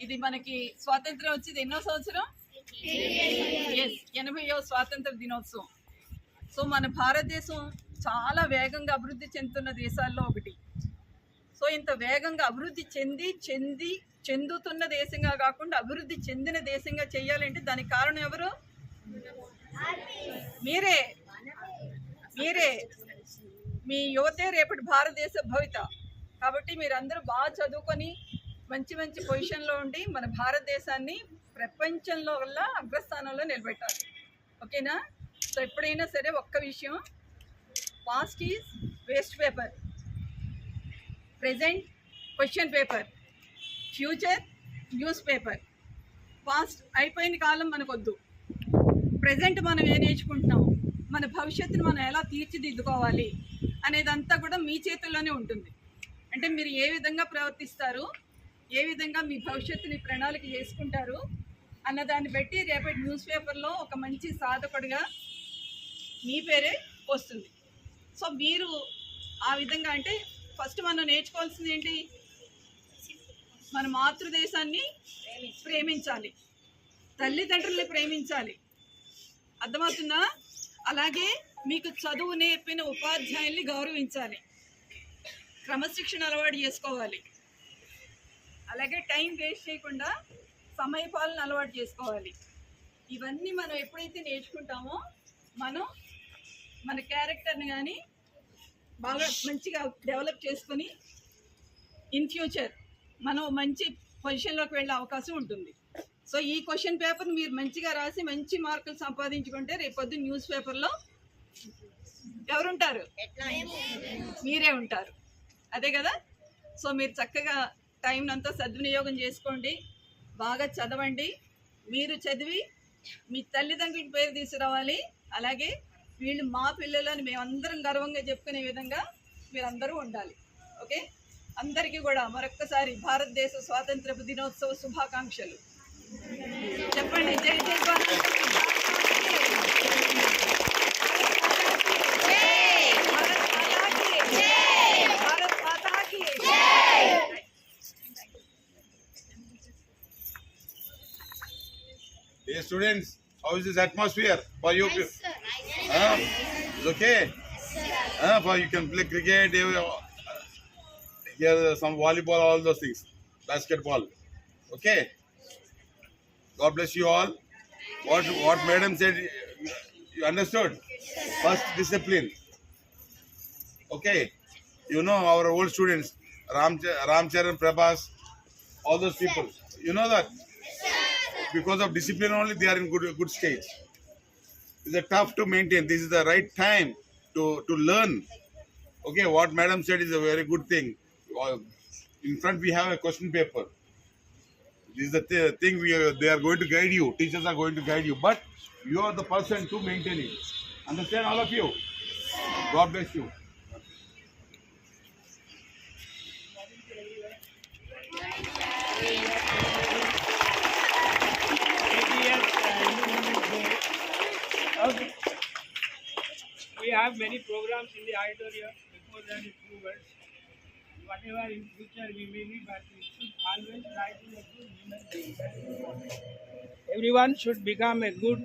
ఇది మనకి స్వాతంత్రం వచ్చేది ఎన్నో సంవత్సరం? 80వ స్వాతంత్ర దినోత్సవం. సో మన భారతదేశం చాలా వేగంగా అభివృద్ధి చెందుతున్న దేశాల్లో ఒకటి. సో ఇంత వేగంగా అభివృద్ధి చెందుతున్న దేశంగా కాకుండా అభివృద్ధి చెందిన దేశంగా చేయాలంటే దానికి కారణం ఎవరు? మీరే. మీ యువతే రేపటి భారతదేశ భవిత. కాబట్టి మీరందరూ బాగా చదువుకొని మంచి మంచి పొజిషన్లో ఉండి మన భారతదేశాన్ని ప్రపంచంలో వల్ల అగ్రస్థానంలో నిలబెట్టాలి. ఓకేనా? సో ఎప్పుడైనా సరే ఒక్క విషయం, past is waste paper, present question paper, future news paper. Past అయిపోయిన కాలం మనకొద్దు. ప్రెజెంట్ మనం ఏం నేర్చుకుంటున్నాం, మన భవిష్యత్తును మనం ఎలా తీర్చిదిద్దుకోవాలి అనేదంతా కూడా మీ చేతుల్లోనే ఉంటుంది. అంటే మీరు ఏ విధంగా ప్రవర్తిస్తారు, ఏ విధంగా మీ భవిష్యత్తుని ప్రణాళిక చేసుకుంటారు అన్నదాన్ని బట్టి రేపటి న్యూస్ పేపర్లో ఒక మంచి సాధకుడిగా మీ పేరే వస్తుంది. సో మీరు ఆ విధంగా, అంటే ఫస్ట్ మనం నేర్చుకోవాల్సింది ఏంటి? మన మాతృదేశాన్ని ప్రేమించాలి, తల్లిదండ్రుల్ని ప్రేమించాలి. అర్థమవుతుందా? అలాగే మీకు చదువు నేర్పిన ఉపాధ్యాయుల్ని గౌరవించాలి, క్రమశిక్షణ అలవాటు చేసుకోవాలి. అలాగే టైం వేస్ట్ చేయకుండా సమయపాలన అలవాటు చేసుకోవాలి. ఇవన్నీ మనం ఎప్పుడైతే నేర్చుకుంటామో మనం మన క్యారెక్టర్ని కానీ బాగా మంచిగా డెవలప్ చేసుకొని ఇన్ ఫ్యూచర్ మనం మంచి పొజిషన్లోకి వెళ్ళే అవకాశం ఉంటుంది. సో ఈ క్వశ్చన్ పేపర్ని మీరు మంచిగా రాసి మంచి మార్కులు సంపాదించుకుంటే రేపొద్దు న్యూస్ పేపర్లో ఎవరుంటారు? మీరే ఉంటారు. అదే కదా? సో మీరు చక్కగా టైం అంతా సద్వినియోగం చేసుకోండి, బాగా చదవండి. మీరు చదివి మీ తల్లిదండ్రులకు పేరు తీసుకురావాలి. అలాగే వీళ్ళు మా పిల్లలని మేమందరం గర్వంగా చెప్పుకునే విధంగా మీరందరూ ఉండాలి. ఓకే? అందరికీ కూడా మరొక్కసారి భారతదేశ స్వాతంత్ర దినోత్సవ శుభాకాంక్షలు చెప్పండి. జై జై Bharat. Hey students, how is this atmosphere for you? Nice, sir. It's okay? Yes, For you can play cricket, here some volleyball, all those things, basketball. Okay? God bless you all. What madam said, you understood? First discipline. Okay? You know our old students, Ramcharan, Prabhas, all those people. You know that? Because of discipline only they are in good stage. It's tough to maintain. This is the right time to learn. Okay, what madam said is a very good thing. In front we have a question paper. This is the thing they are going to guide you. Teachers are going to guide you, but you are the person to maintain it. Understand, all of you? God bless you. Okay. We have many programs in the auditorium. Before that, is 2 words. Whatever in future we may be, but we should always try to be a good human being. Everyone should become a good